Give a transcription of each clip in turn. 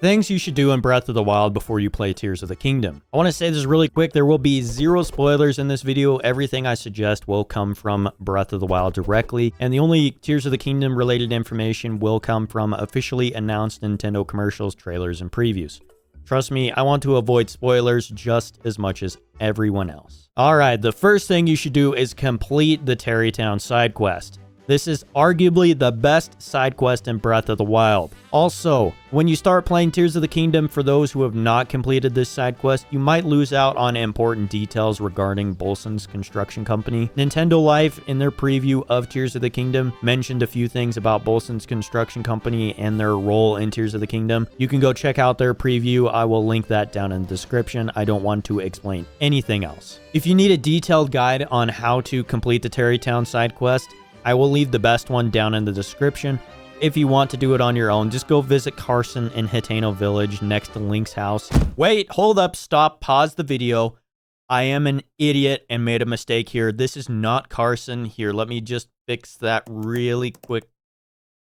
Things you should do in Breath of the Wild before you play Tears of the Kingdom. I want to say this really quick. There will be zero spoilers in this video. Everything I suggest will come from Breath of the Wild directly, and the only Tears of the Kingdom related information will come from officially announced Nintendo commercials, trailers, and previews. Trust me, I want to avoid spoilers just as much as everyone else. Alright, the first thing you should do is complete the Tarrytown side quest. This is arguably the best side quest in Breath of the Wild. Also, when you start playing Tears of the Kingdom, for those who have not completed this side quest, you might lose out on important details regarding Bolson's construction company. Nintendo Life, in their preview of Tears of the Kingdom, mentioned a few things about Bolson's construction company and their role in Tears of the Kingdom. You can go check out their preview. I will link that down in the description. I don't want to explain anything else. If you need a detailed guide on how to complete the Tarrytown side quest, I will leave the best one down in the description. If you want to do it on your own, just go visit Carson in Hitano Village next to Link's house. Wait, hold up, stop, pause the video. I am an idiot and made a mistake here. This is not Carson. Here, let me just fix that really quick.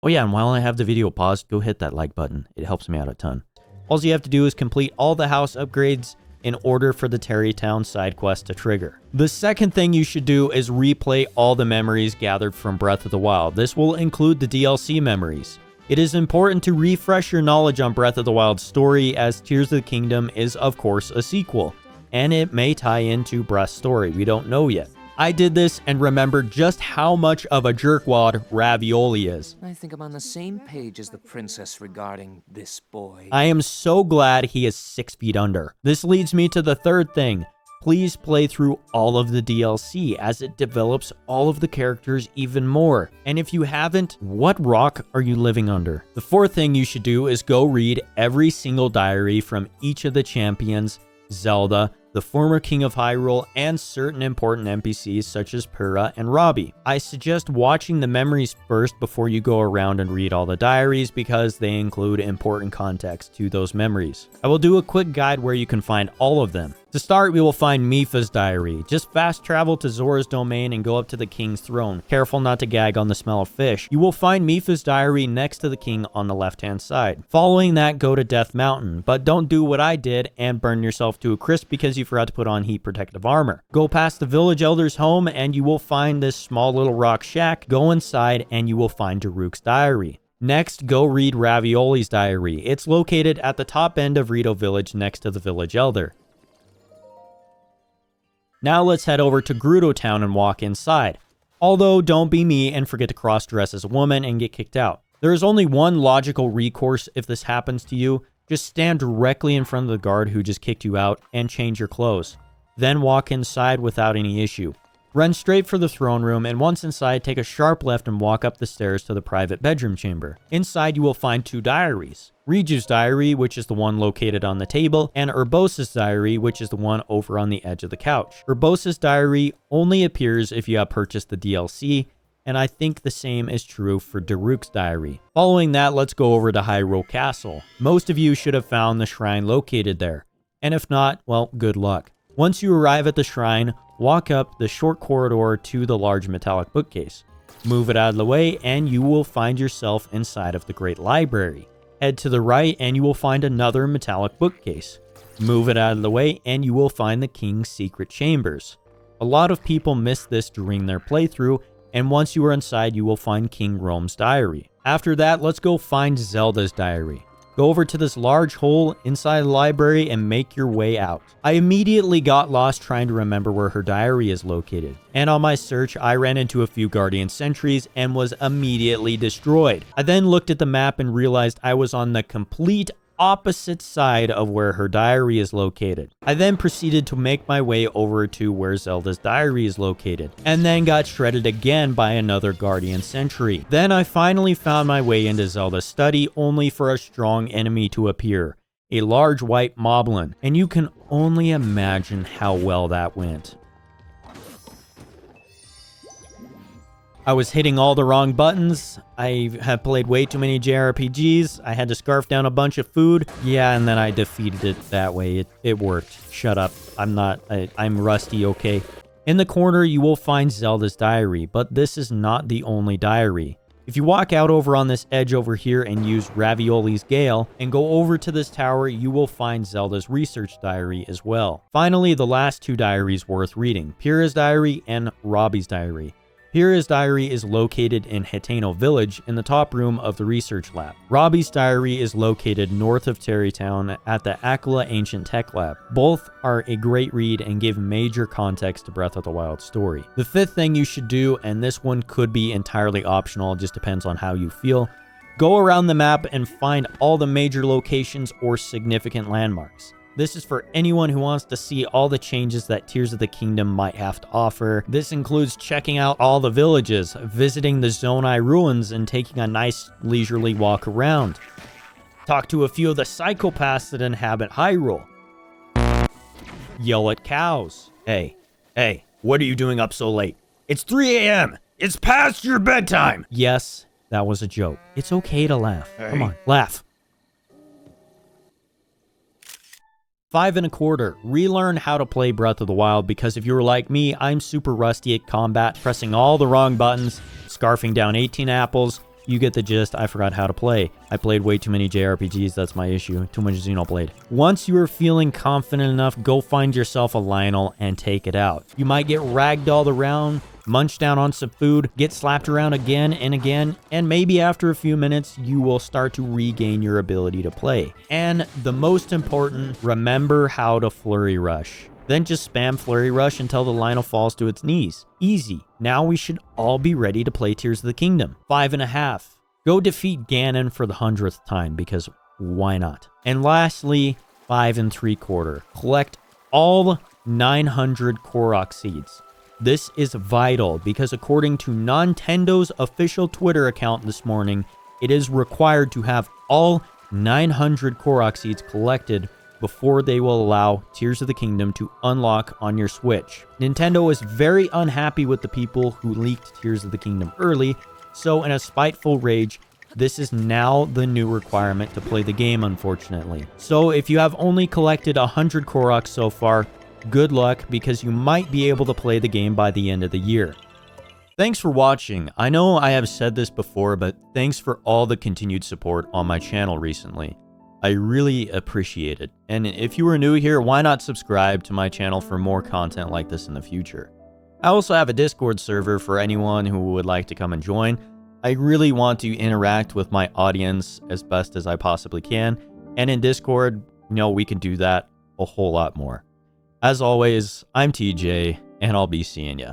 Oh yeah, and while I have the video paused, go hit that like button. It helps me out a ton. All you have to do is complete all the house upgrades in order for the Tarrytown side quest to trigger. The second thing you should do is replay all the memories gathered from Breath of the Wild. This will include the DLC memories. It is important to refresh your knowledge on Breath of the Wild's story, as Tears of the Kingdom is of course a sequel, and it may tie into Breath's story. We don't know yet. I did this and remembered just how much of a jerkwad Ravioli is. I think I'm on the same page as the princess regarding this boy. I am so glad he is 6 feet under. This leads me to the third thing. Please play through all of the DLC, as it develops all of the characters even more. And if you haven't, what rock are you living under? The fourth thing you should do is go read every single diary from each of the champions, Zelda, the former King of Hyrule, and certain important NPCs such as Purah and Robbie. I suggest watching the memories first before you go around and read all the diaries, because they include important context to those memories. I will do a quick guide where you can find all of them. To start, we will find Mipha's diary. Just fast travel to Zora's domain and go up to the king's throne. Careful not to gag on the smell of fish. You will find Mipha's diary next to the king on the left-hand side. Following that, go to Death Mountain, but don't do what I did and burn yourself to a crisp because you forgot to put on heat protective armor. Go past the village elder's home and you will find this small little rock shack. Go inside and you will find Daruk's diary. Next, go read Ravioli's diary. It's located at the top end of Rito Village next to the village elder. Now let's head over to Gerudo Town and walk inside. Although, don't be me and forget to cross-dress as a woman and get kicked out. There is only one logical recourse if this happens to you. Just stand directly in front of the guard who just kicked you out and change your clothes. Then walk inside without any issue. Run straight for the throne room, and once inside, take a sharp left and walk up the stairs to the private bedroom chamber. Inside, you will find 2 diaries. Riju's diary, which is the one located on the table, and Urbosa's diary, which is the one over on the edge of the couch. Urbosa's diary only appears if you have purchased the DLC, and I think the same is true for Daruk's diary. Following that, let's go over to Hyrule Castle. Most of you should have found the shrine located there, and if not, well, good luck. Once you arrive at the shrine, walk up the short corridor to the large metallic bookcase. Move it out of the way and you will find yourself inside of the Great Library. Head to the right and you will find another metallic bookcase. Move it out of the way and you will find the King's Secret Chambers. A lot of people miss this during their playthrough, and once you are inside you will find King Rome's diary. After that, let's go find Zelda's diary. Go over to this large hole inside the library and make your way out. I immediately got lost trying to remember where her diary is located. And on my search, I ran into a few Guardian sentries and was immediately destroyed. I then looked at the map and realized I was on the complete opposite side of where her diary is located. I then proceeded to make my way over to where Zelda's diary is located, and then got shredded again by another Guardian sentry. Then I finally found my way into Zelda's study, only for a strong enemy to appear, a large white moblin, and you can only imagine how well that went. I was hitting all the wrong buttons. I have played way too many JRPGs. I had to scarf down a bunch of food. Yeah, and then I defeated it that way. It worked. Shut up. I'm rusty, okay? In the corner, you will find Zelda's diary, but this is not the only diary. If you walk out over on this edge over here and use Ravioli's Gale and go over to this tower, you will find Zelda's research diary as well. Finally, the last 2 diaries worth reading, Pyrrha's diary and Robbie's diary. Pyrrha's diary is located in Hitano Village in the top room of the research lab. Robbie's diary is located north of Tarrytown at the Aquila Ancient Tech Lab. Both are a great read and give major context to Breath of the Wild story. The 5th thing you should do, and this one could be entirely optional, just depends on how you feel, go around the map and find all the major locations or significant landmarks. This is for anyone who wants to see all the changes that Tears of the Kingdom might have to offer. This includes checking out all the villages, visiting the Zonai ruins, and taking a nice leisurely walk around. Talk to a few of the psychopaths that inhabit Hyrule. Yell at cows. Hey, what are you doing up so late? It's 3 a.m. It's past your bedtime. Yes, that was a joke. It's okay to laugh. Hey. Come on, laugh. 5 1/4, relearn how to play Breath of the Wild, because if you're like me, I'm super rusty at combat, pressing all the wrong buttons, scarfing down 18 apples. You get the gist. I forgot how to play. I played way too many JRPGs, that's my issue. Too much Xenoblade. Once you are feeling confident enough, go find yourself a Lionel and take it out. You might get ragdolled around, munch down on some food, get slapped around again and again, and maybe after a few minutes, you will start to regain your ability to play. And the most important, remember how to flurry rush. Then just spam flurry rush until the Lionel falls to its knees. Easy. Now we should all be ready to play Tears of the Kingdom. 5 1/2. Go defeat Ganon for the 100th time, because why not? And lastly, 5 3/4. Collect all 900 Clorox seeds. This is vital because according to Nintendo's official Twitter account this morning, it is required to have all 900 Clorox seeds collected before they will allow Tears of the Kingdom to unlock on your Switch. Nintendo is very unhappy with the people who leaked Tears of the Kingdom early, so in a spiteful rage, this is now the new requirement to play the game, unfortunately. So if you have only collected 100 Clorox so far, good luck, because you might be able to play the game by the end of the year. Thanks for watching. I know I have said this before, but thanks for all the continued support on my channel recently. I really appreciate it. And if you are new here, why not subscribe to my channel for more content like this in the future? I also have a Discord server for anyone who would like to come and join. I really want to interact with my audience as best as I possibly can. And in Discord, we can do that a whole lot more. As always, I'm TJ, and I'll be seeing ya.